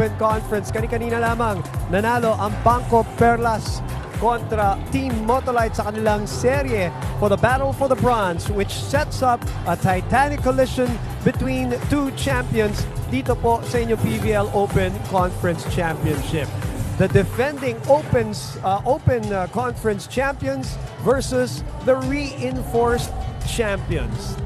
Open Conference. Kani-kanina lamang nanalo ang Bangko Perlas kontra Team Motolite sa kanilang serye for the Battle for the Bronze, which sets up a titanic collision between two champions dito po sa inyong PVL Open Conference Championship. The defending Open Conference champions versus the reinforced champions.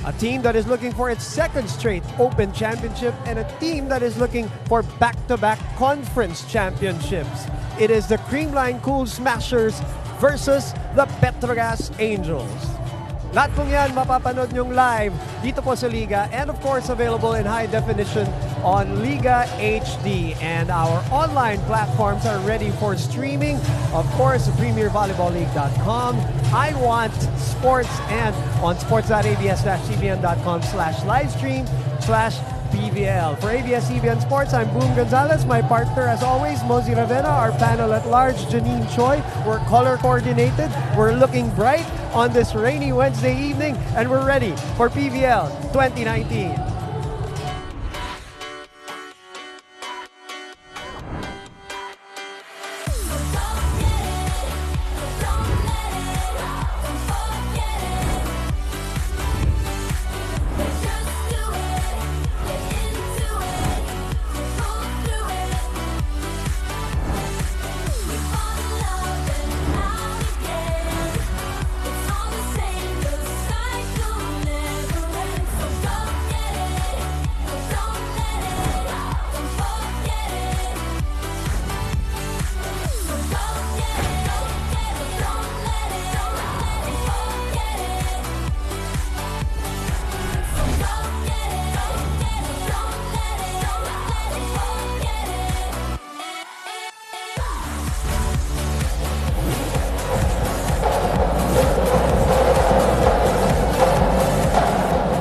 A team that is looking for its second straight Open Championship and a team that is looking for back-to-back conference championships. It is the Creamline Cool Smashers versus the Petro Gazz Angels. Lahat pong yan mapapanood nyong live dito po sa Liga and of course available in high definition on Liga HD. And our online platforms are ready for streaming. Of course, PremierVolleyballLeague.com, iWant Sports, and on sports.abs-cbn.com/livestream/PVL. For ABS-CBN Sports, I'm Boom Gonzalez. My partner, as always, Mosey Ravena. Our panel at large, Janine Choi. We're color coordinated. We're looking bright on this rainy Wednesday evening, and we're ready for PVL 2019.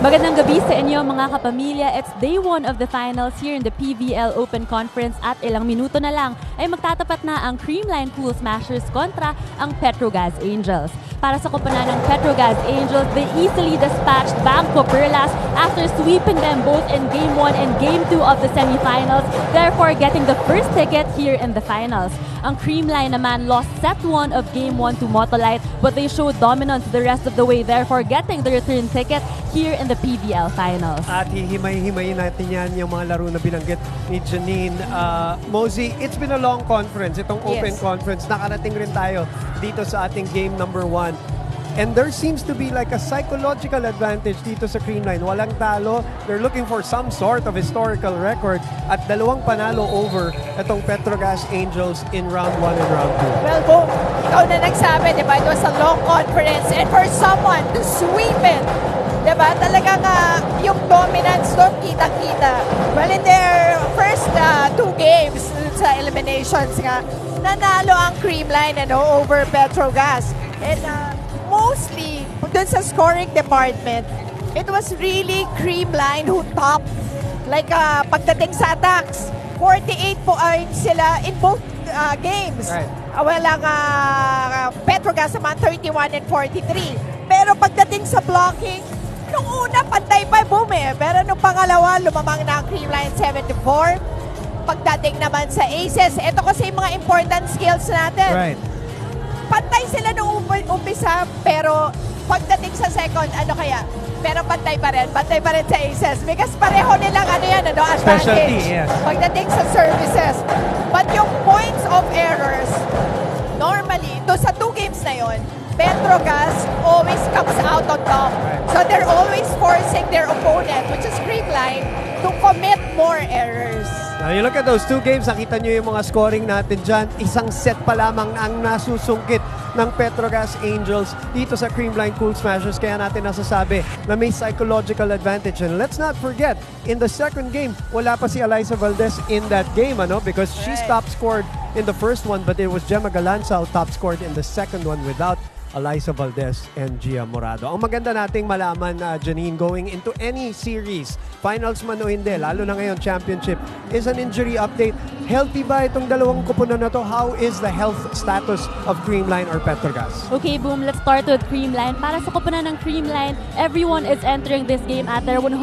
Magandang gabi sa inyo mga kapamilya. It's day 1 of the finals here in the PVL Open Conference at ilang minuto na lang ay magtatapat na ang Creamline Cool Smashers kontra ang Petro Gazz Angels. Para sa koponan ng Petro Gazz Angels, they easily dispatched Bangko Perlas after sweeping them both in Game 1 and Game 2 of the semifinals, therefore getting the first ticket here in the finals. Ang Creamline naman lost set 1 of Game 1 to Motolite, but they showed dominance the rest of the way, therefore getting the return ticket here in the PVL Finals. At hihimay-himayin natin yan yung mga laro na binanggit ni Janine. Mosey, it's been a long conference, itong Open Conference. Nakarating rin tayo dito sa ating game number 1. And there seems to be like a psychological advantage dito sa Creamline. Walang talo. They're looking for some sort of historical record at dalawang panalo over itong Petro Gazz Angels in round 1 and round 2. Well, Boom, ikaw na nagsabi, di ba? It was a long conference and for someone to sweep it, di ba? Talagang yung dominance doon, kita-kita. Well, in their first 2 games sa eliminations nga, nanalo ang Creamline over Petro Gazz. And mostly, dun sa scoring department, it was really Creamline who topped. Like, pagdating sa attacks, 48 points sila in both games. Right. Walang Petro Gazz naman 31 and 43. Pero pagdating sa blocking, nung una, pantay pa Boom eh. Pero nung pangalawa, lumamang na ang Creamline 7-4. Pagdating naman sa aces, ito kasi yung mga important skills natin. Right. Pantay sila nung umpisa, pero pagdating sa second, ano kaya? Pero pantay pa rin sa aces. Because pareho nilang advantage. Specialty, yes. Pagdating sa services. But yung points of errors, normally, sa 2 games na yon, Petro Gazz always comes out on top. So they're always forcing their opponent, which is Creamline, to commit more errors. Now you look at those 2 games, nakita nyo yung mga scoring natin dyan. Isang set pa lamang ang nasusungkit ng Petro Gazz Angels dito sa Creamline Cool Smashers. Kaya natin nasasabi na may psychological advantage. And let's not forget, in the second game, wala pa si Eliza Valdez in that game, because she's top scored in the first one, but it was Gemma Galanza who top scored in the second one without Eliza Valdez and Gia Morado. Ang maganda nating malaman, Janine, going into any series, finals man o hindi, lalo na ngayon championship, is an injury update. Healthy ba itong dalawang kupunan na to? How is the health status of Creamline or Petro Gazz? Okay, boom. Let's start with Creamline. Para sa koponan ng Creamline, everyone is entering this game at their 100%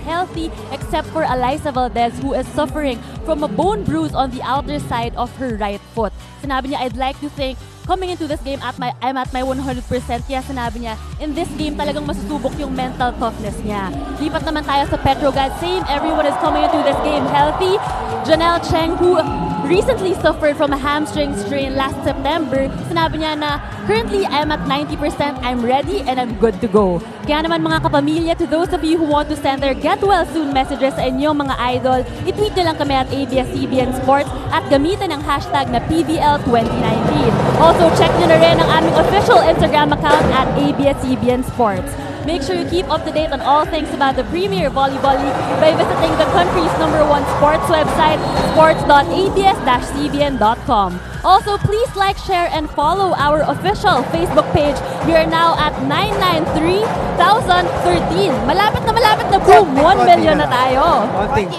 healthy except for Eliza Valdez, who is suffering from a bone bruise on the outer side of her right foot. Sinabi niya, I'd like to think coming into this game, I'm at my 100%. Kaya sinabi niya, in this game talagang masusubok yung mental toughness niya. Lipat naman tayo sa Petro Gazz. Same, everyone is coming into this game healthy. Janelle Cheng, who recently suffered from a hamstring strain last September, sinabi niya na, currently, I'm at 90%, I'm ready, and I'm good to go. Kaya naman mga kapamilya, to those of you who want to send their get well soon messages sa inyong mga idol, i-tweet nyo lang kami at ABS-CBN Sports at gamitan ang hashtag na PVL2019. Also, check nyo na rin ang aming official Instagram account at ABS-CBN Sports. Make sure you keep up to date on all things about the Premier Volleyball League by visiting the country's #1 sports website, sports.abs-cbn.com. Also, please like, share, and follow our official Facebook page. We are now at 993,013. Malapit na boom! 1 million na tayo. Konting,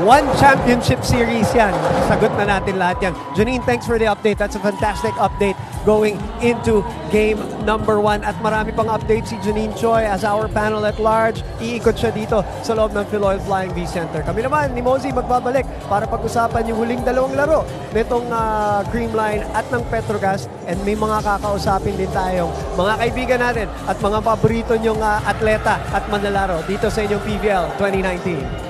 one championship series yan. Sagot na natin lahat yan. Janine, thanks for the update. That's a fantastic update going into game number 1. At marami pang updates si Janine Choi as our panel at large. Iikot siya dito sa loob ng Philoil Flying V Center. Kami naman ni Mosey magbabalik para pag-usapan yung huling dalawang laro nitong Creamline at ng Petro Gazz, and may mga kakausapin din tayong mga kaibigan natin at mga paborito nyong atleta at manlalaro dito sa inyong PVL 2019.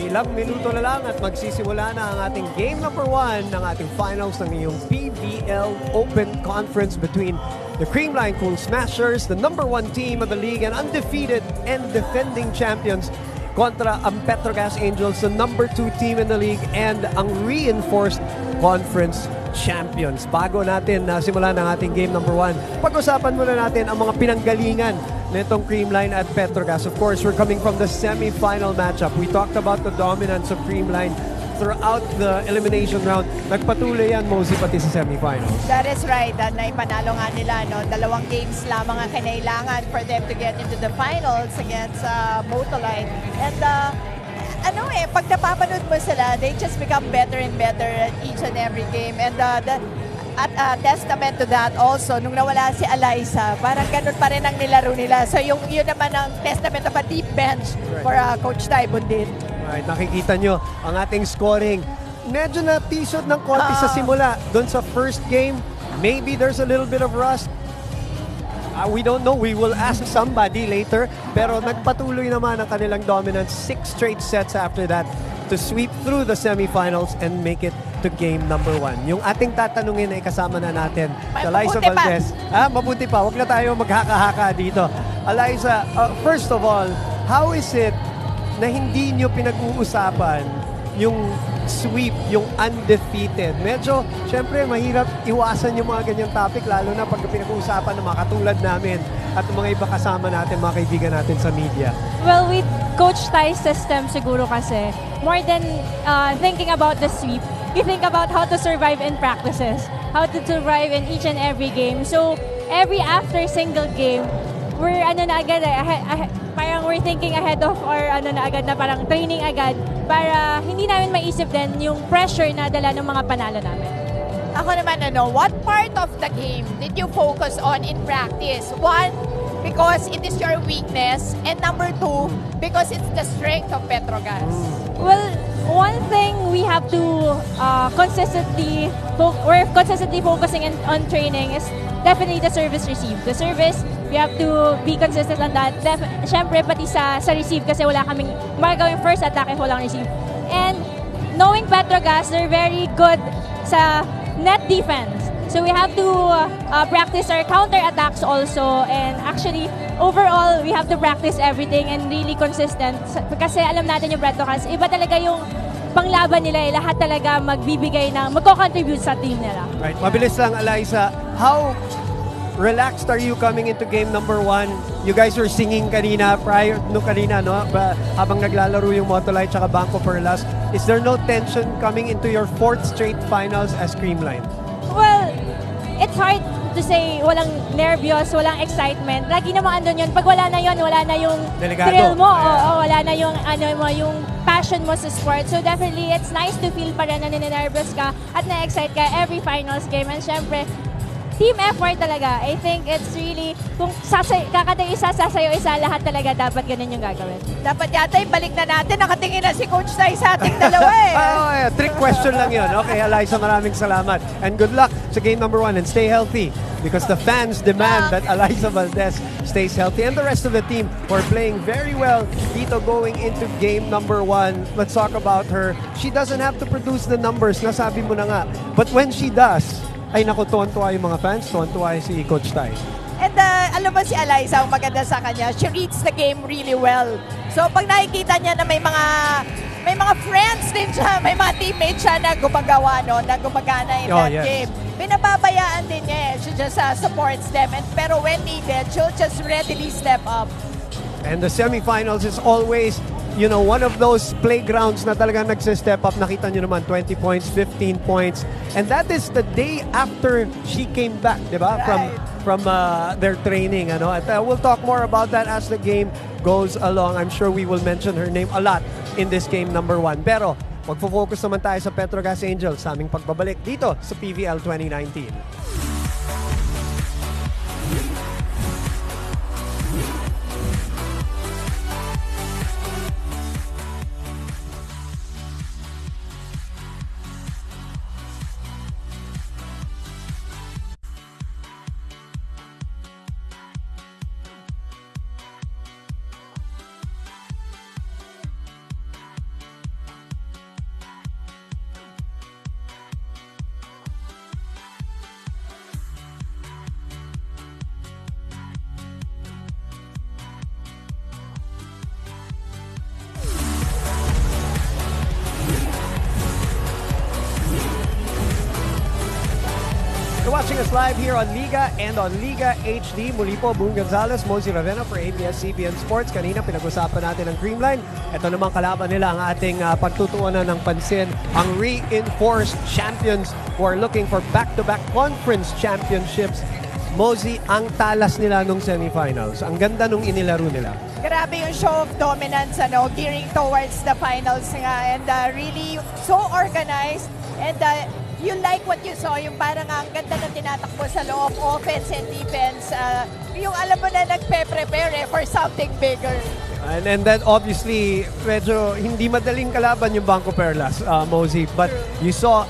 Ilang minuto na lang at magsisimula na ang ating game number 1 ng ating finals ng iyong PVL Open Conference between the Creamline Cool Smashers, the #1 team of the league and undefeated and defending champions, kontra ang Petro Gazz Angels, the #2 team in the league and ang reinforced conference champions. Bago natin simulan ang ating game number 1, pag-usapan muna natin ang mga pinanggalingan nitong Creamline at Petro Gazz. Of course, we're coming from the semi-final matchup. We talked about the dominance of Creamline throughout the elimination round. Nagpatuloy yan, Mosey, pati sa semi-finals. That is right. Naipanalo nga nila, no? 2 games lamang ang kinailangan for them to get into the finals against Motolite. And pag napapanood mo sila, they just become better and better at each and every game. And at testament to that also, nung nawala si Eliza, parang ganun pa rin ang nilaro nila. So yun naman ang testament of a deep bench for Coach Tai Bundin. Right, nakikita nyo ang ating scoring. Medyo napisod ng konti sa simula. Doon sa first game, maybe there's a little bit of rust. We don't know. We will ask somebody later. Pero nagpatuloy naman ang kanilang dominance. 6 straight sets after that to sweep through the semifinals and make it to game number 1. Yung ating tatanungin ay kasama na natin si Eliza Valdez. Mabuti pa. Huwag na tayo maghaka-haka dito. Eliza, first of all, how is it na hindi nyo pinag-uusapan yung sweep, yung undefeated? Medyo, syempre, mahirap iwasan yung mga ganyang topic, lalo na pag pinag-uusapan ng mga katulad namin at mga iba kasama natin, mga kaibigan natin sa media. Well, with Coach Tai's system siguro kasi, more than thinking about the sweep, you think about how to survive in practices, how to survive in each and every game. So, every after single game, we're parang we're thinking ahead of our parang training agad para hindi namin maisip din yung pressure na dala ng mga panalo namin. Ako naman, what part of the game did you focus on in practice? One, because it is your weakness, and number two, because it's the strength of Petro Gazz. Well, one thing we have to we're consistently focusing on training is definitely the service receive. The service, we have to be consistent on that. Syempre, pati sa receive kasi wala kaming magagawing first attack if walang receive. And knowing Petro Gazz, they're very good sa net defense. So we have to practice our counter attacks also, and actually overall we have to practice everything and really consistent kasi alam natin yung Petro Gazz, iba talaga yung panglaban nila, lahat talaga magko-contribute sa team nila. Right. Mabilis lang, Eliza. How relaxed are you coming into game number 1? You guys were singing kanina, no? Habang naglalaro yung Motolite tsaka Banco Perlas. Is there no tension coming into your 4th straight finals as Creamline? Well, it's hard to say walang nervyos, walang excitement. Lagi namang andun yun. Pag wala na yun, wala na yung Delikado. thrill mo. Wala na yung, yung passion mo sa sport. So definitely, it's nice to feel pa rin na ninenervyos ka at na-excite ka every finals game. And syempre, team effort talaga. I think it's really, kung kakata isa, sasayo isa, lahat talaga dapat ganun yung gagawin. Dapat yata balik na natin. Nakatingin na si Coach Tay sa ating dalawa Trick question lang yun. Okay, Eliza, maraming salamat. And good luck sa game number 1 and stay healthy because the fans demand that Eliza Valdez stays healthy and the rest of the team who are playing very well dito going into game number 1. Let's talk about her. She doesn't have to produce the numbers, nasabi mo na nga. But when she does, ay naku, tuwan-tuwa yung mga fans, tuwan-tuwa si Coach Tay. And alam mo si Eliza, ang maganda sa kanya, she reads the game really well. So pag nakikita niya na may mga friends din siya, may mga teammates siya na gumagawa, na gumagana in that game. Pinababayaan din niya She just supports them. Pero when needed, she'll just readily step up. And the semifinals is always, one of those playgrounds na talagang nagse-step up. Nakita nyo naman, 20 points, 15 points. And that is the day after she came back, di ba? Right. From their training. At we'll talk more about that as the game goes along. I'm sure we will mention her name a lot in this game number 1. Pero, magfo-focus naman tayo sa Petro Gazz Angels sa aming pagbabalik dito sa PVL 2019. You're watching us live here on Liga and on Liga HD. Muli po, Boone Gonzalez, Mosey Ravena for ABS-CBN Sports. Kanina pinag-usapan natin ang Creamline. Ito namang kalaban nila ang ating pagtutuunan ng pansin. Ang reinforced champions who are looking for back-to-back conference championships. Mosey, ang talas nila nung semifinals. Ang ganda nung inilaro nila. Grabe yung show of dominance, gearing towards the finals nga. And really so organized. And you like what you saw, yung parang ang ganda ng tinatakbo sa loob, offense and defense. Yung alam mo na nagpe-prepare for something bigger. And then obviously, medyo hindi madaling kalaban yung Banco Perlas, Mosey. But you saw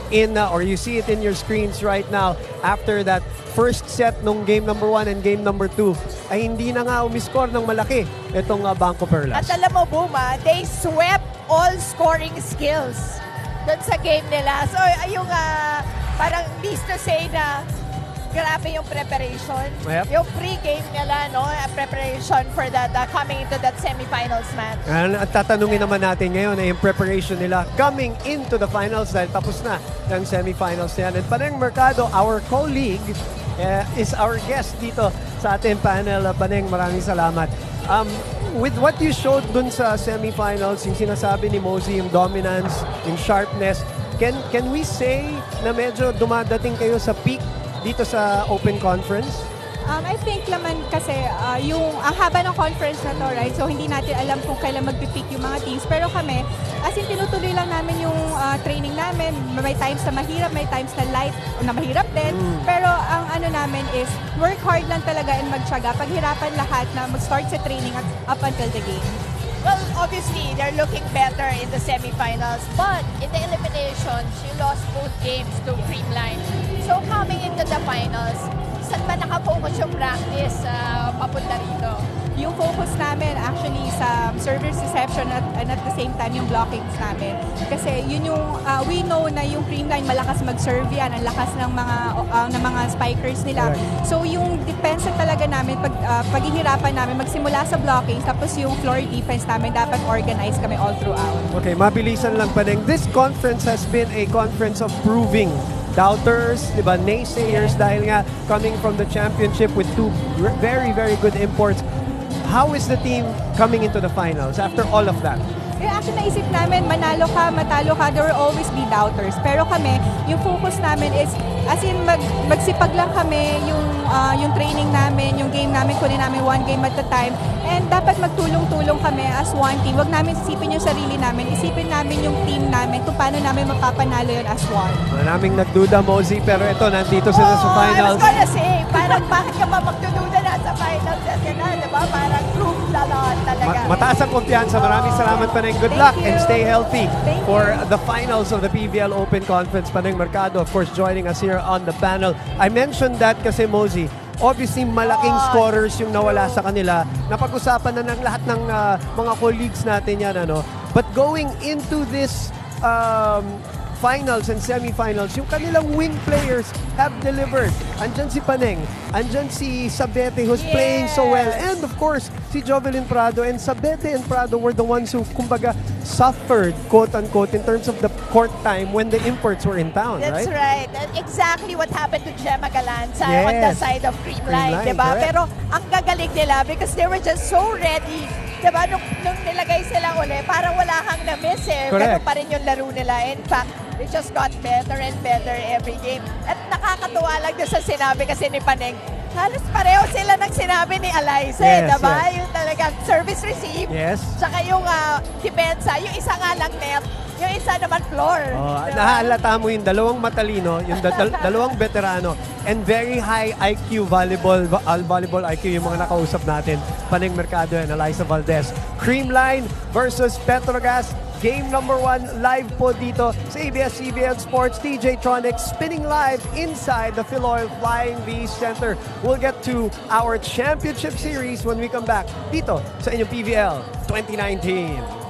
or you see it in your screens right now, after that first set nung game number 1 and game number 2, ay hindi na nga umiscore ng malaki itong Banco Perlas. At alam mo, Buma, they swept all scoring skills doon sa game nila. So, yung parang needs to say na grabe yung preparation. Yep. Yung pre-game nila, preparation for that, coming into that semifinals match. At tatanungin naman natin ngayon ay yung preparation nila coming into the finals dahil tapos na yung semifinals na yan. And Paneng Mercado, our colleague, is our guest dito sa ating panel. Paneng, maraming salamat. With what you showed dun sa semifinals, yung sinasabi ni Mosey, yung dominance, yung sharpness, can we say na medyo dumadating kayo sa peak dito sa Open Conference? I think naman kasi ang haba ng conference na to, right? So hindi natin alam kung kailan magpipick yung mga teams. Pero kami, as in tinutuloy lang namin yung training namin. May times na mahirap, may times na light, na mahirap din. Pero ang ano namin is work hard lang talaga and magtiyaga. Paghirapan lahat na mag-start sa training at up until the game. Well, obviously, they're looking better in the semifinals, but in the eliminations, you lost both games to Creamline. So coming into the finals, saan ba nakafocus yung practice papunta rito? Yung focus namin actually sa service reception and at the same time yung blockings namin. Kasi yun yung, we know na yung Creamline malakas mag-serve yan, ang lakas ng mga spikers nila. So yung depensa talaga namin, paghihirapan namin, magsimula sa blockings, tapos yung floor defense namin, dapat organized kami all throughout. Okay, mabilisan lang pa din. This conference has been a conference of proving doubters, diba, naysayers, dahil nga coming from the championship with two very, very good imports. How is the team coming into the finals after all of that? Actually, naisip namin, manalo ka, matalo ka, there will always be doubters. Pero kami, yung focus namin is, as in, magsipag lang kami, yung training namin, yung game namin, kunin namin one game at a time. And dapat magtulong-tulong kami as one team. Huwag namin isipin yung sarili namin, isipin namin yung team namin, kung paano namin mapapanalo yun as one. Maraming nagduda, Mosey, pero ito, nandito sila sa finals. I was gonna say, parang bakit ka ba magdududa na sa finals na sila, diba? Parang proof na lahat talaga. Mataas ang kumpiyansa. Maraming salamat pa rin. Good luck and stay healthy Thank for the finals of the PVL Open Conference. Paneng Mercado, of course, joining us here on the panel. I mentioned that kasi, Mosey, obviously, malaking scorers yung nawala sa kanila. Napag-usapan na ng lahat ng mga colleagues natin yan. Ano? But going into this finals and semifinals, yung kanilang wing players have delivered. Andyan si Paneng, andyan si Sabete who's playing so well, and of course, si Jovelyn Prado. And Sabete and Prado were the ones who, kumbaga, suffered, quote-unquote, in terms of the court time when the imports were in town, That's right? right. And exactly what happened to Gemma Galanza on the side of Creamline, Creamline, diba? correct. Pero ang gagaling nila because they were just so ready. Diba? Nung nilagay sila uli, parang wala kang na-miss eh. Correct. Ganun pa rin yung laro nila. In fact, they just got better and better every game. At nakakatuwa lang doon sa sinabi kasi ni Paneng, halos pareho sila ng sinabi ni Eliza, diba? Yung talagang service receive, saka yung depensa, yung isa nga lang net, yung isa naman floor. Diba? Nahalata mo yung dalawang matalino, yung dalawang veterano, and very high IQ volleyball IQ yung mga nakausap natin. Paneng Mercado and Eliza Valdez. Creamline versus Petro Gazz. Game number 1 live po dito sa ABS-CBN Sports. TJ Tronic spinning live inside the Philoil Flying V Center. We'll get to our championship series when we come back dito sa inyong PVL 2019.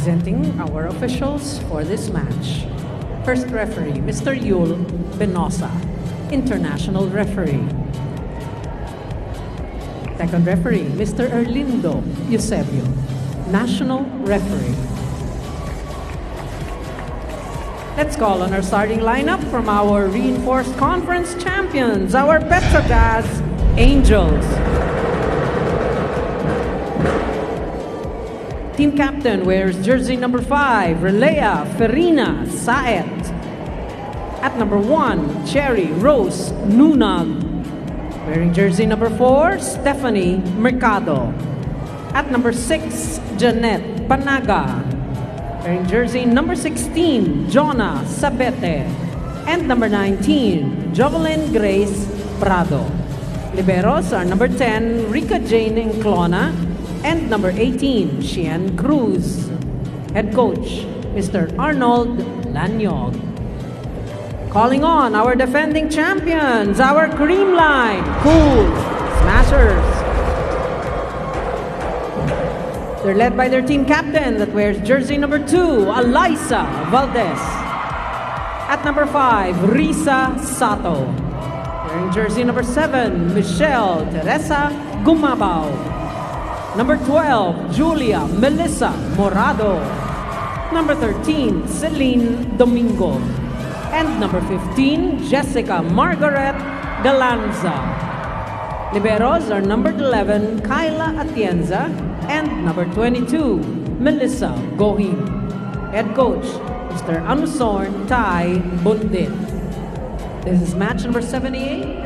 Presenting our officials for this match. First referee, Mr. Yul Benosa, international referee. Second referee, Mr. Erlindo Eusebio, national referee. Let's call on our starting lineup from our reinforced conference champions, our Petro Gazz Angels. team captain wears jersey number 5, Relea Ferina Saet. At number 1, Cherry Rose Nunag. Wearing jersey number 4, Stephanie Mercado. At number 6, Janet Panaga. Wearing jersey number 16, Jonah Sabete. And number 19, Jovelyn Grace Prado. Liberos are number 10, Rica Jane Enclona, and number 18, Shian Cruz. Head coach, Mr. Arnold Lanyog. Calling on our defending champions, our Creamline Cool Smashers. They're led by their team captain that wears jersey number 2, Alyssa Valdez. At number 5, Risa Sato. Wearing jersey number 7, Michelle Teresa Gumabao. Number 12, Julia Melissa Morado. Number 13, Celine Domingo. And number 15, Jessica Margaret Galanza. Liberos are number 11, Kyla Atienza, and number 22, Melissa Gohim. Head coach, Mr. Anusorn Tai Bundit. This is match number 78.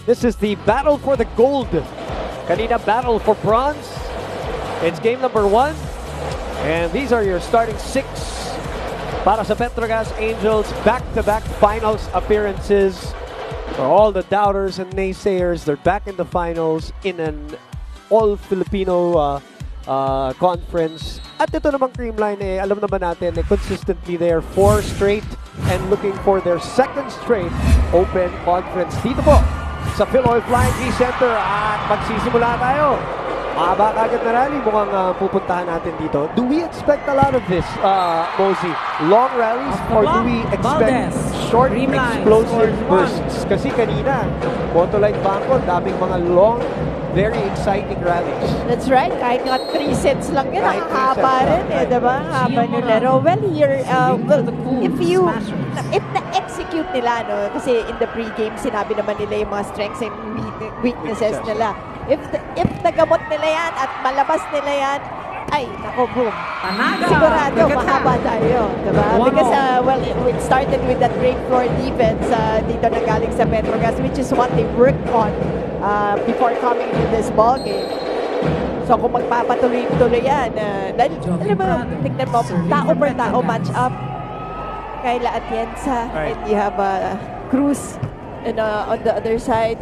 This is the battle for the gold. Kanina battle for bronze. It's game number 1. And these are your starting 6 para sa Petro Gazz Angels. Back-to-back finals appearances. For all the doubters and naysayers, they're back in the finals in an all-Filipino conference. At ito namang Creamline, alam naman natin, consistently there 4 straight and looking for their 2nd straight open conference. Dito po sa Philoil Flying V Center at magsisimula tayo. Mahaba kagad na rally mukhang pupuntahan natin dito. Do we expect a lot of this, Mosey? Long rallies or do we expect short, explosive bursts? Kasi kanina, Motolite Bangko, daming mga long, very exciting rallies. That's right. Kahit nga 3 sets lang yun, nakakaba rin diba? Haba nyo laro. Well, here, if na-execute nila, no? Kasi in the pre-game, sinabi naman nila yung mga strengths and weaknesses nila. If nagamot nila yan at malabas nila yan, ay, nako, boom. Sigurado, mahaba tayo. Diba? Because, well, it started with that break floor defense dito na galing sa Petro Gazz, which is what they worked on before coming into this ballgame. So, kung magpapatuloy-tuloy yan, dahil, alam mo, tignan mo, tao per tao match up. Kayla Atienza, and you have Cruz and, on the other side.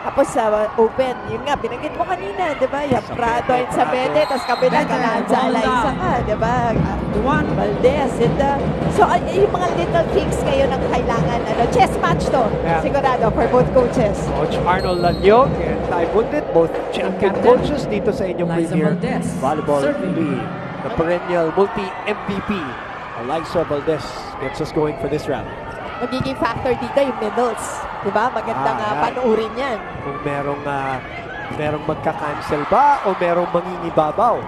Tapos open, yun nga, binanggit mo kanina, di ba? Yung Prado and Sabete, tapos kabila Galanza, Alaysa ka, di ba? Valdez, so yung mga little things kayo nang kailangan, chess match to, sigurado, for both coaches. Coach Arnold Lanyog and Tai Bundit, both champion coaches dito sa inyong Premier Volleyball League. The perennial multi-MVP, Alyssa Valdez, gets us going for this round. Magiging factor dito yung middles. Diba? Magandang panuurin yan. Kung merong magka-cancel ba o merong mangingibabaw.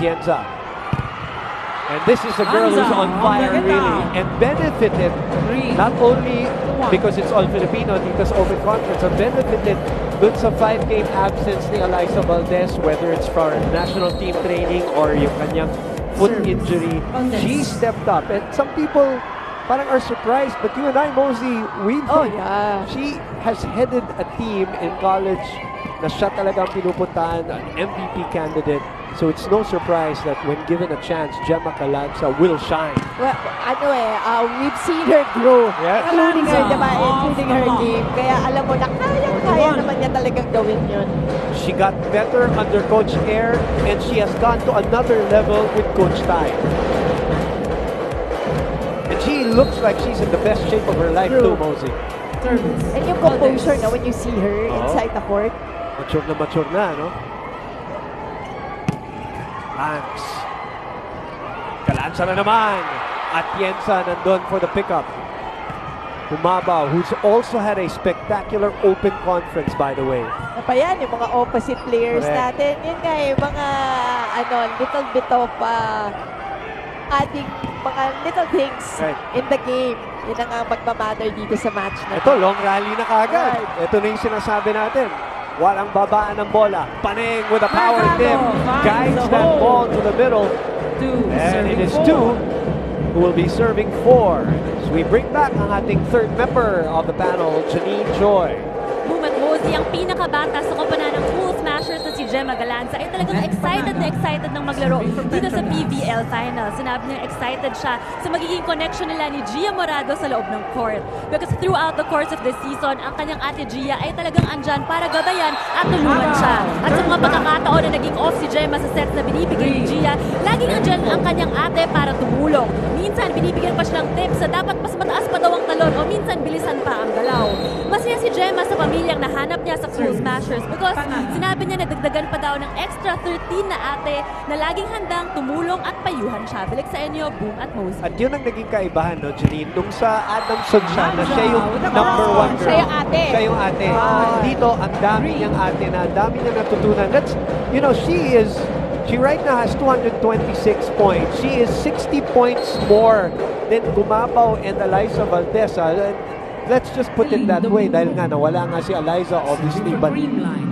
Tienza. And this is a girl who's on fire really and benefited not only because it's all Filipino dito sa Open Conference, but benefited dun sa 5-game absence ni Alyssa Valdez, whether it's for national team training or yung kanyang foot injury. She stepped up and some people parang are surprised, but you and I, Mosey, she has headed a team in college na siya talagang pinupuntahan, an MVP candidate. So it's no surprise that when given a chance, Gemma Calanza will shine. Well, we've seen her grow, including her, diba? Including her game. Kaya alam mo na, kaya naman niya talagang gawin yun. She got better under Coach Air, and she has gone to another level with Coach Tai. And she looks like she's in the best shape of her life too, Mosey. And yung composure na when you see her inside the court. Mature na, no? Hanks. Calanza na naman. Atienza nandun for the pickup. Humabaw, who's also had a spectacular open conference, by the way. Pa yan, yung mga opposite players natin. Yun nga yung mga little bit of adding mga little things in the game Yun ang magmamatter dito sa match na Ito, long rally na kagad. Ito na yung sinasabi natin. Walang babaan ng bola. Paneng with a power tip. Guides that ball to the middle. And it is 2 who will be serving 4. So we bring back ang ating third member of the panel, Janine Joy. Boom at Mosey, ang pinakabata sa koponan ng Cool Smashers na si Gemma Galanza ay talagang excited na excited ng maglaro dito sa PVL Final. Sinabi niya excited siya sa magiging connection nila ni Gia Morado sa loob ng court. Because throughout the course of the season, ang kanyang ate Gia ay talagang andyan para gabayan at tulungan siya. At sa mga pagkakataon na naging off si Gemma sa sets na binibigay ni Gia, laging andyan ang kanyang ate para tumulong. Minsan, binibigyan pa siya ng tips sa dapat mas mataas pa daw ang talon o minsan bilisan pa ang galaw. Masaya si Gemma sa pamilyang nahanap niya sa Cool Smashers because sinabi niya na dagdagan pa daw ng extra 13 na ate na laging handang tumulong at payuhan siya. Balik sa inyo, Boom at Mosey. At yun ang naging kaibahan, no, Janine? Nung sa Adamson siya, na siya yung number 1 girl. Siya yung ate. Siya yung ate. Dito, ang dami niyang ate na, ang dami niya natutunan. That's, you know, she right now has 226 points. She is 60 points more than Gumabaw and Eliza Valdez. Let's just put it that way dahil nga nawala nga si Eliza obviously, but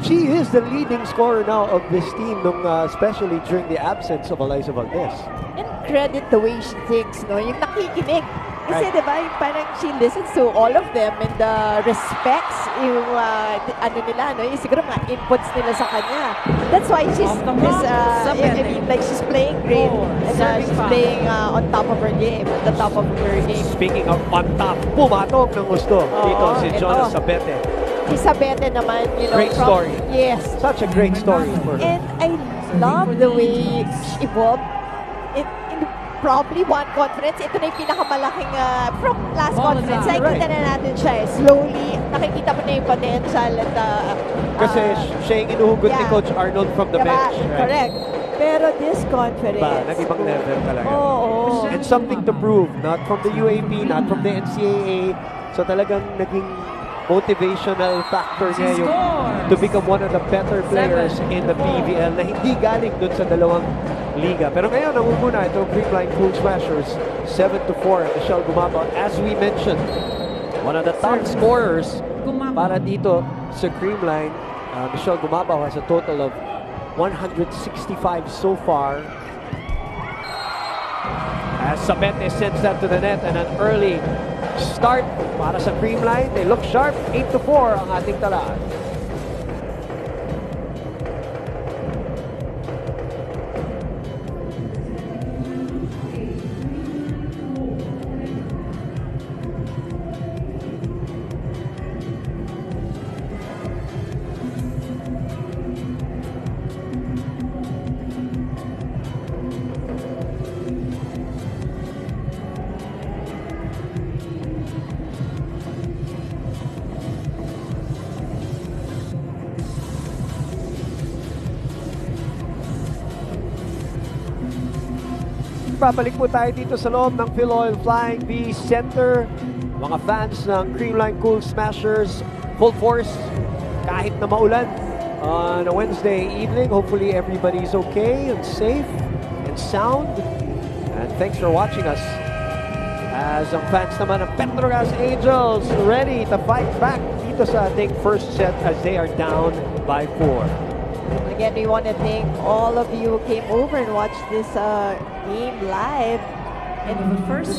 she is the leading scorer now of this team, especially during the absence of Eliza Valdez. And credit the way she thinks, no? Yung nakikinig. Kasi Right. diba, yung parang she listens to all of them and respects yung ano nila, no? Yung siguro mga inputs nila sa kanya. That's why she's she's playing great. And she's playing on top of her game, at the top of her game. Speaking of on top, pumatok ng gusto dito si Jonas Sabete. Si Sabete naman, you know. Great story. Yes. Such a great story for her. And I love the way she evolved. In probably one conference, ito na yung pinakamalaking from last conference. Nakikita na natin siya slowly. Nakikita mo na yung potential. At, Kasi siya yung inuhugot ni yeah. Coach Arnold from the diba? bench. Right? Correct. Pero this conference, Diba? Nag-ibang level talaga. Oo. And something to prove, not from the UAP, not from the NCAA. So talagang naging motivational factor niya yung to become one of the better players in the PVL na hindi galing dun sa dalawang liga. Pero ngayon, namumuna itong Creamline Cool Smashers, 7-4. Michelle Gumabaw, as we mentioned, one of the top scorers para dito sa Creamline. Michelle Gumabaw has a total of 165 so far. As Sabete sends that to the net and an early start para sa Creamline. They look sharp. 8-4 ang ating talaan. Babalik po tayo dito sa loob ng Philoil Flying V Center. Mga fans ng Creamline Cool Smashers, full force kahit na maulan on a Wednesday evening. Hopefully everybody's okay and safe and sound. And thanks for watching us. As ang fans naman ng Petro Gazz Angels ready to fight back dito sa ating first set as they are down by 4. Again, we want to thank all of you who came over and watched this game live. And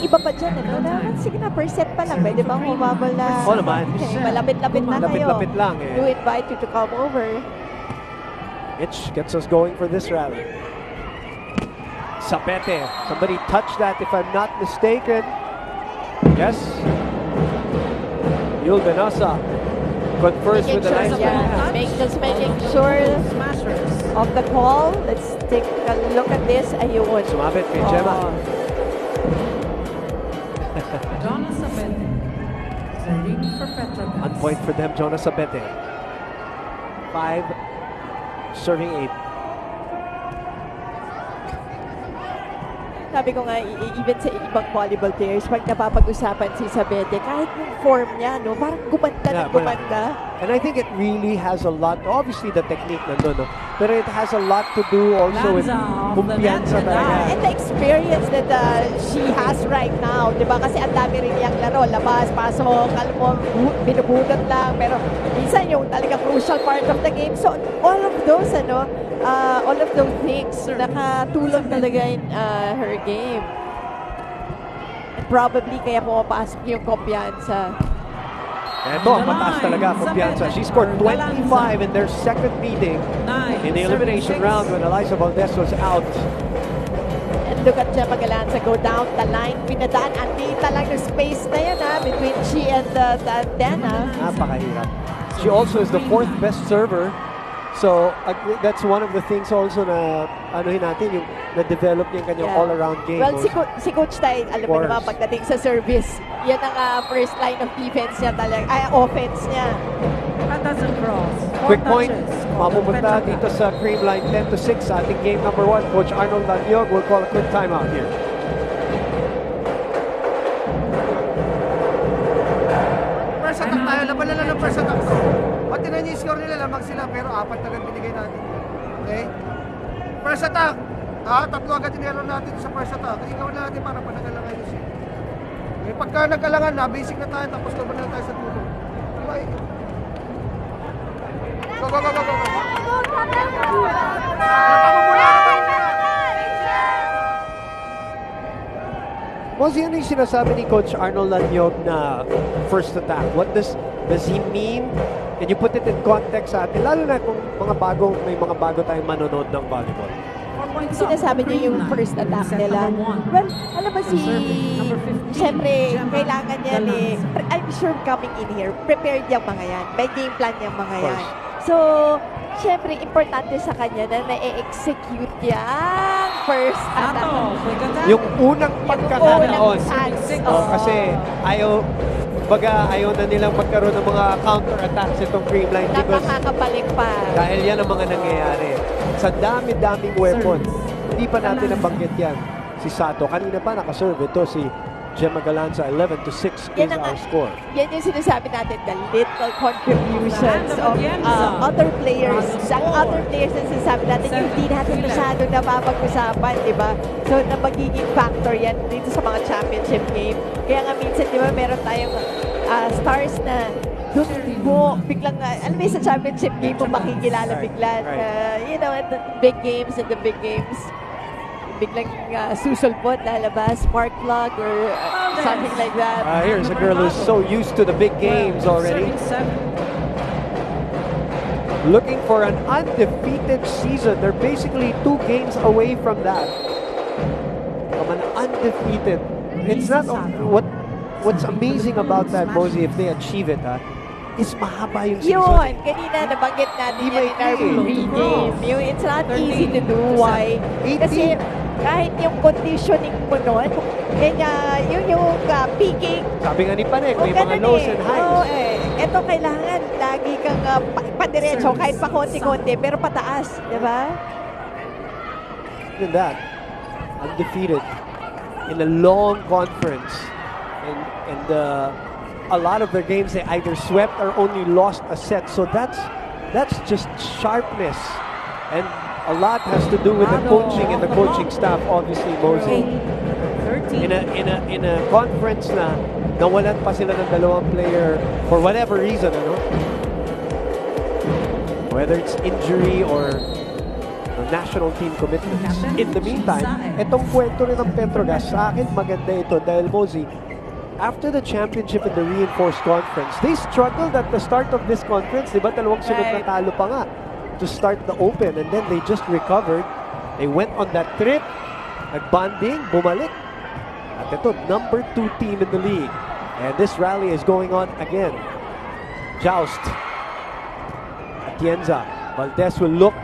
iba pa dyan, ano? Sige na, per set pa lang. Pwede bang humabol na? Oo naman. Malapit-lapit na kayo. Lapit-lapit lang eh. Do invite you to come over. Itch gets us going for this rally. Sapete. Somebody touched that if I'm not mistaken. Yes. Yul Benasa confers with the nice Just making sure of the call. Let's take a look at this. Ayun. Sumabit kay Gemma. Jonas Sabete. Serving for Petro Gazz. 1 point for them, Jonas Sabete. 5, serving 8. Sabi ko nga, even sa ibang volleyball players, pag napapag-usapan si Sabete, kahit yung form niya, no, parang gumanda na Yeah, gumanda. And I think it really has a lot, obviously the technique nandun, no? Pero it has a lot to do also with Lanza off the kumpiyansa net, talaga. And the experience that she has right now, di ba? Kasi ang dami rin niyang laro, labas, pasok, alam mo, binubudot lang. Pero minsan yung talaga crucial part of the game. So all of those, all of those things, nakatulong talaga in her game. And probably kaya pumapasok yung kumpiyansa. Eto, ang mataas talaga, kumpiyansa. She scored 25 in their second meeting in the elimination round when Eliza Valdez was out. And look at Gemma Galanza go down the line. Pinadaan, andita lang yung space na yan between she and the antenna. Napakahirap. She also is the fourth best server. So, that's one of the things also na anuhin natin, yung na-develop niya yung kanyang all-around game. Well, si Coach Tay, alam mo naman, pagdating sa service, yan ang first line of defense niya talaga, offense niya. That doesn't cross. Quick point, mapupunta dito sa Creamline 10-6 sa ating game number 1. Coach Arnold Lanyog will call a quick timeout here. First attack tayo, laban na lang ng first attack. Pati na yung score nila, lamang sila, pero 4 agad binigay natin. Okay? First attack. 3 agad tinero natin sa first attack. Ikaw na natin para panagalangan yung siya. Okay, pagka nag-alangan na, basic na tayo, tapos laban na tayo sa tulong. Okay? Go, go, go, go, go. Mozi, ano yung sinasabi ni Coach Arnold Lanyog na first attack? What does he mean? Can you put it in context sa atin? Lalo na kung may mga bago tayong manonood ng volleyball. Sinasabi niya yung first attack nila. Well, alam mo siyempre, kailangan niya I'm sure coming in here, prepared yung mga yan. May game plan yung mga yan. So, siyempre, importante sa kanya na na-execute yung first attack. Yung unang pagkakataon. Oh, kasi ayaw na nilang magkaroon ng mga counter-attacks itong Creamline because nakakabalik pa. dahil yan ang mga nangyayari. Sa dami-daming weapon, hindi pa natin nabanggit yan. Si Sato, kanina pa nakaserve ito si Gemma Galanza, 11-6 is our score. Yan yung sinasabi natin, the little contributions of other players. Ang other players na sinasabi natin, yung hindi natin masyado napapag-usapan, di ba? So, na magiging factor yan dito sa mga championship game. Kaya nga minsan, di ba, meron tayong stars na doon mo, biglang, alam mo, sa championship game mo makikilala bigla. You know, at the big games, biglang susulpot, lalabas, spark plug, or something like that. Here's a girl who's so used to the big games already. Looking for an undefeated season. They're basically 2 games away from that. From an undefeated. It's not what's amazing about that, Bozy, if they achieve it, is mahaba yung season. Yun, kanina nabanggit natin yan in our pre-game. It's not easy to do. Why? Kasi kahit yung conditioning mo nun, yun yung peaking. Sabi nga ni Panek, may mga lows and highs. Ito kailangan lagi kang padiretso, kahit pa konti-konti, pero pataas, di ba? Than that, undefeated in a long conference. And a lot of their games, they either swept or only lost a set. So that's just sharpness. And a lot has to do with the coaching and the coaching staff, obviously, Mosey. In a conference na nawalan pa sila ng 2 player for whatever reason, whether it's injury or national team commitments. In the meantime, itong kwento rin ng Petro Gazz, sa akin maganda ito dahil Mosey, after the championship in the reinforced conference, they struggled at the start of this conference. Diba, 2 sunod na talo pa nga to start the Open, and then they just recovered. They went on that trip, nagbanding, bumalik. At ito, number 2 team in the league. And this rally is going on again. Joust. Atienza. Valdez will look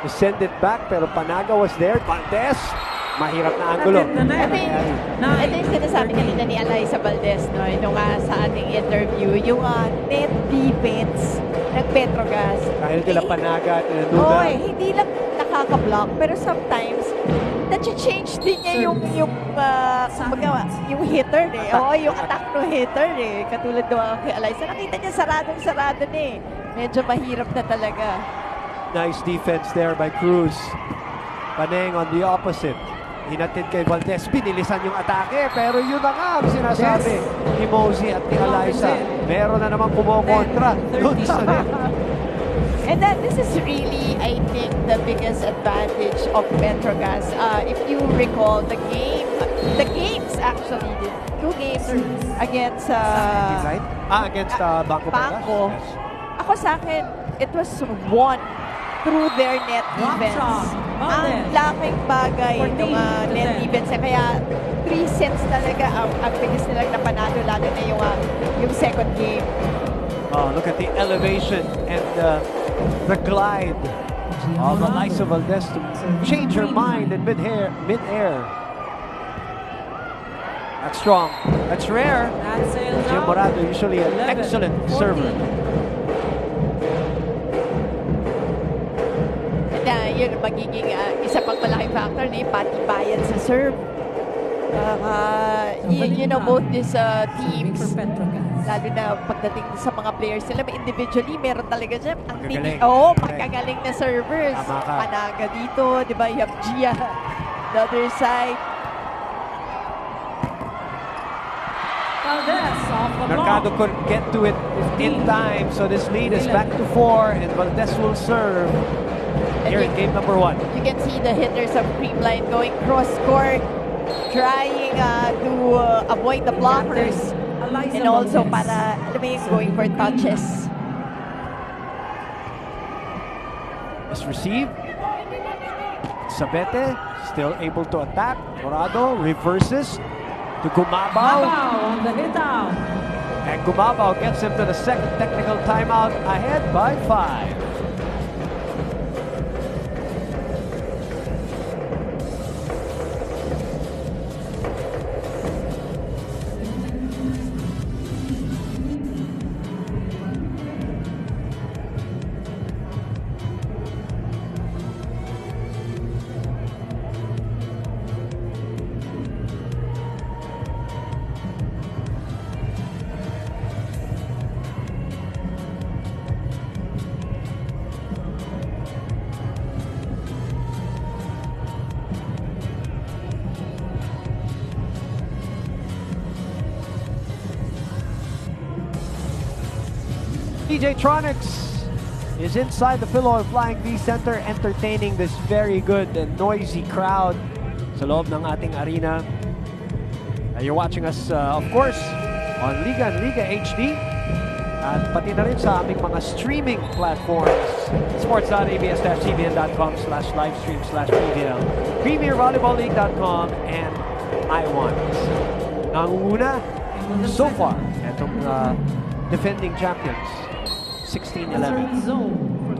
to send it back, pero Panaga was there. Valdez, mahirap na angulo. Ito yung sinasabi kanina ni Eliza Valdez, nung sa ating interview, yung net defense ng Petro Gazz. Dahil kila Panaga at Nanuda. Hindi lang nakaka-block. Pero sometimes, na-change din niya kumbaga, yung hitter eh. Oo, yung attack no hitter eh. Katulad ng mga kay Eliza. Nakita niya saradong-sarado na eh. Medyo mahirap na talaga. Nice defense there by Cruz. Paneng on the opposite. Hinatid kay Valdez. Binilisan yung atake. Pero yun na nga ang sinasabi ni Mosey at ni Eliza. Meron na naman kumokontra doon sa net. And then this is really, I think, the biggest advantage of Petro Gazz. If you recall the games actually, the 2 games against Against Bangko. Bangko. Yes. Ako sa akin, it was won through their net defense. Ang laking bagay ng net defense. Kaya 3 sets talaga ang bilis nilang napanalo, lalo na yung second game. Oh, look at the elevation and the glide of Eliza Valdez to change her mind in mid-air. That's strong. That's rare. Jim Morado, usually an excellent server. Yun magiging isa pang malaking factor na patibayan sa serve. You know, both these teams, lalo na pagdating sa mga players nila, individually, meron talaga dyan. Magagaling na servers. Panaga dito, di ba? You have Gia, the other side. Mercado could get to it in time, so this lead is back to 4, and Valdez will serve here in game number 1. You can see the hitters of Creamline going cross-court, trying to avoid the blockers, and also para, alam mo yung going for touches. It's received. Sabete still able to attack. Morado reverses to Gumabao. On the hit out. And Gumabao gets him to the second technical timeout, ahead by 5. DJ Tronics is inside the Philoil Flying V Center entertaining this very good and noisy crowd sa loob ng ating arena. You're watching us, of course, on Liga and Liga HD at pati na rin sa aming mga streaming platforms, sports.abs-cbn.com/livestream/pvl, premiervolleyballleague.com, and iWant. Nangunguna so far itong defending champions, 16-11.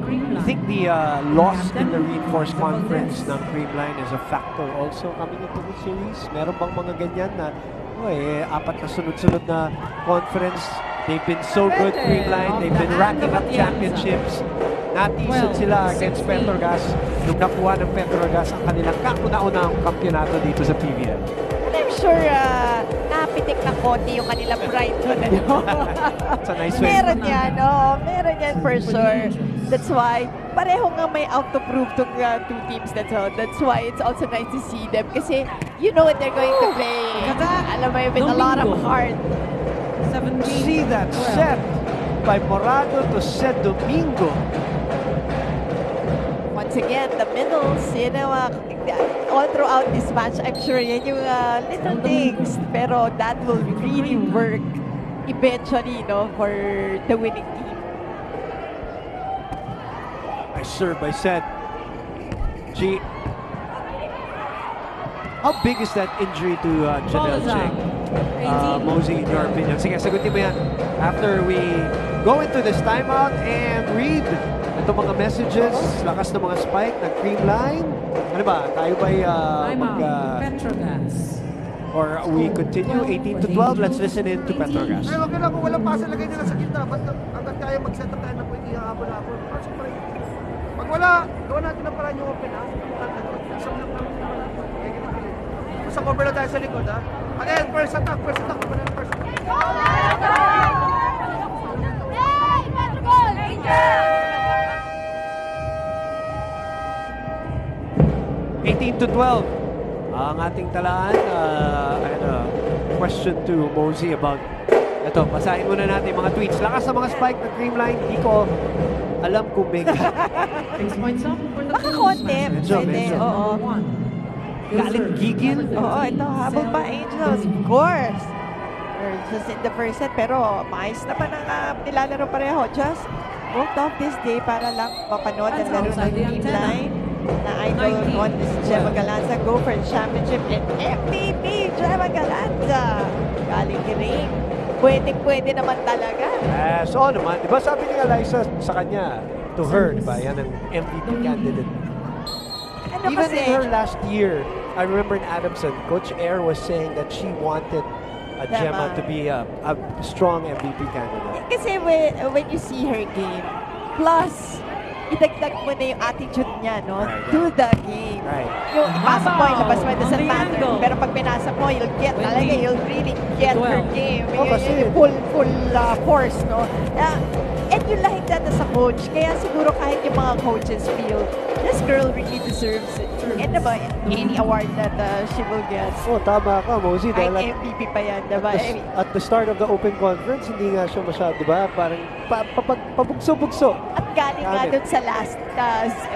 I think the loss in the reinforced conference ng Creamline is a factor also coming into the series. Meron bang mga ganyan na 4 na sunod-sunod na conference? They've been so good, Creamline. They've been racking up championships. Natisod sila against Petro Gazz nung nakuha ng Petro Gazz ang kanilang kauna-unang kampyonato dito sa PVL. I'm sure napitik na konti yung kanilang pride doon. It's a nice way. Meron yan, meron yan for sure. That's why, pareho nga may out to prove tong 2 teams na to. That's why it's also nice to see them. Kasi you know what they're going to play. Alam mo, with a lot of heart. See that set by Morado to Sed Domingo. Once again, the middles, all throughout this match, I'm sure yan yung little things. Pero that will really work eventually, for the winning team. Nice serve by Sed. Gee, how big is that injury to Janelle Cheng? Mosey, in your opinion? Sige, sagutin mo yan. After we go into this timeout and read ito mga messages, lakas ng mga spike ng Creamline. Ano ba? Tayo ba'y Petro Gazz. or we continue 18 to 12? Let's listen in to Petro Gazz. Ay, okay lang. Kung walang pasa, lagay nila sa gitna. Hanggang kaya mag-set up tayo na pwede ihahabol-habol. Pag wala, Gawa natin ng paraan yung open, ha? Isang lang namin naman natin. Basta cover lang tayo sa likod, ha? Again, first attack. Cover na ng first attack. 18-12. Ang ating talaan, question to Mosey about ito, basahin muna natin mga tweets. Lakas sa mga spike ng Creamline. Hindi ko alam kung may 6 points up for the Baka konti. Medyo, Pwede, medyo. oo. galit gigil. Oo, ito, habang pa Angels, of course. They're just in the first set, pero maayos naman ang nilalaro pareho. Just booked off this day para lang mapanood ang laro ng Creamline na idol on this Gemma Galanza. Go for the championship and MVP Gemma Galanza. Galing ring. Pwede naman talaga. So naman, di ba sabi ni Eliza sa kanya, to her, di ba? Yan ang MVP candidate. Ano Even kasi, in her last year, I remember in Adamson, Coach Air was saying that she wanted Gemma to be a strong MVP candidate. kasi when you see her game, plus, idagdag mo na yung attitude niya, no? Right, To the game. Right. Yung ipasa mo, ilabas mo ito sa On the pattern. angle. Pero pag pinasa mo, you'll get talaga, you'll really get her 12. game. Oh, kasi- Yung full force, no? And you like that as a coach. Kaya siguro kahit yung mga coaches feel, this girl really deserves it. And diba, any award that she will get. Oh, tama ka, Mosey. Kahit Dahil MVP pa yan, diba? at the start of the Open Conference, hindi nga siya masyado, di ba? Parang pabugso-bugso. At galing nga Galing. dun sa last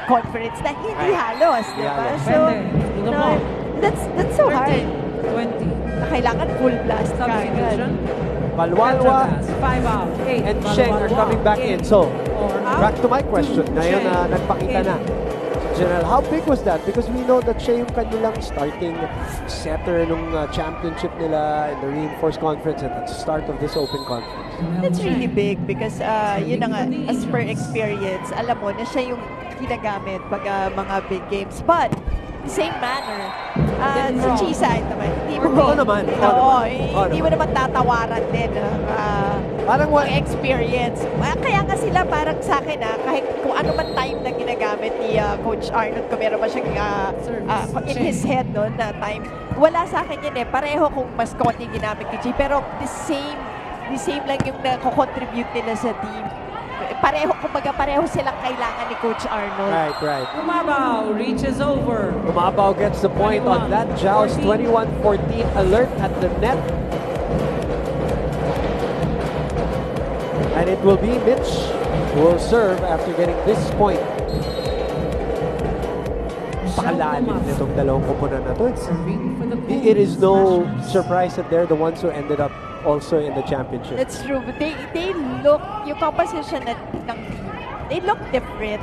conference na hindi Right. halos, Hindi diba? halos. So, Pwede. no, that's so hard. 20. Na kailangan full blast ka agad. Substitution. Balwalwa 5 out. 8. and Sheng are coming back in. So, back to my question. Ngayon na Sheng. nagpakita na. General, how big was that? Because we know that siya yung kanilang starting setter nung championship nila in the reinforced conference at the start of this Open Conference. That's really big because yun na nga, as per experience, alam mo na siya yung ginagamit pag mga big games. But, the same manner, sa G-side naman, hindi mo Oo naman. hindi mo naman tatawaran din Parang ang experience. Kaya nga sila parang sa akin kahit kung ano man time na ginagamit ni Coach Arnold, kung meron ba siyang in his head no, na time, wala sa akin yun pareho kung mas konti ginamit ni G, pero the same lang yung nako-contribute nila sa team. Kumbaga pareho silang kailangan ni Coach Arnold. Right. Umabaw reaches over. Umabaw gets the point on that joust. 21-14 alert at the net. And it will be Mitch who will serve after getting this point. Pakalalim nitong dalawang koponan na to. Serving for the It is no surprise that they're the ones who ended up also in the championship. That's true. But they look, yung composition ng team, they look different,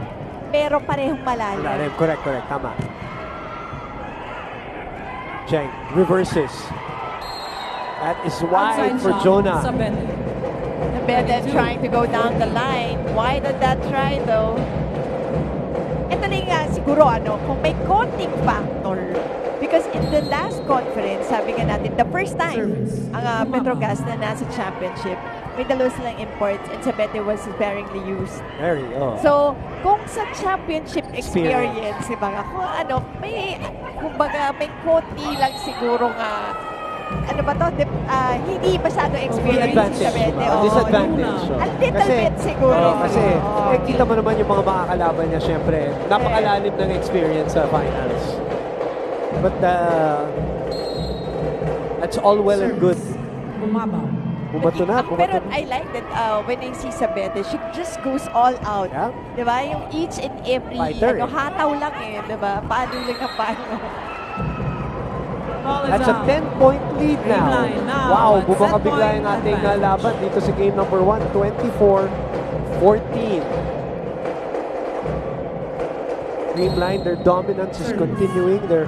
pero parehong malalim. Correct. Tama. Cheng reverses. That is wide for Jonah. Better trying to go down the line. Why did that try though? Ito lang nga siguro kung may konting factor. Because in the last conference, sabi nga natin, the first time ang Petro Gazz na nasa championship, may dalawa silang imports and Sabete was sparingly used. Very, So, kung sa championship experience, diba, kung kumbaga may konti lang siguro nga, hindi masyado experience si Sabete. Disadvantage. A little bit siguro. Kasi kita mo naman yung mga makakalaban niya, syempre, napakalalim ng experience sa finals. But that's all well and good. Umabaw. Bumato na. Pero I like that when I see Sabete, she just goes all out. Yeah. Diba? Yung each and every, Fighter, hataw lang diba? Paano lang na paano. That's a 10-point lead now. Creamline now Wow, at bumakabigla set yung point ating advantage. laban dito sa game number 1, 24-14. Creamline, their dominance is continuing. Their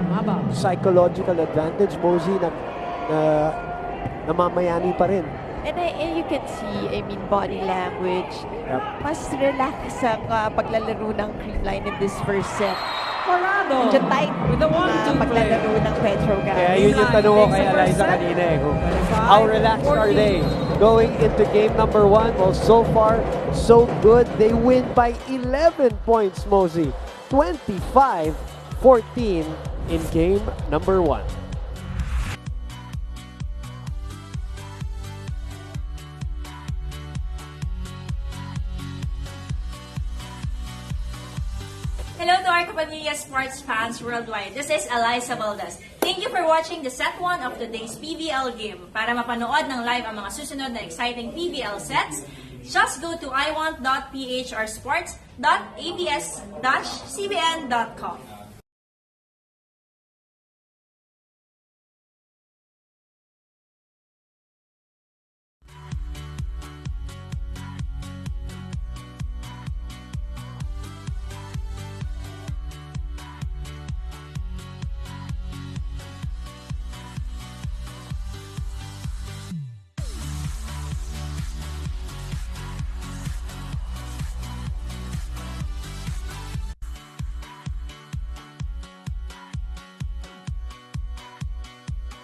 psychological advantage, Mosey, namamayani pa rin. And you can see, body language. Yep. Mas relax ang paglalaro ng Creamline in this first set. Corrado Medyo tight with the 1-2 play. paglalaro ng Petro Gazz. Kaya yun yung tanong ko kay Eliza kanina kung how relaxed are they going into game number 1? Well, so far, so good. They win by 11 points, Mosey. 25-14 in game number 1. Hello to our Kapamilya sports fans worldwide. This is Eliza Valdez. Thank you for watching the set 1 of today's PVL game. Para mapanood ng live ang mga susunod na exciting PVL sets, just go to iWant.ph or sports.abs-CBN.com.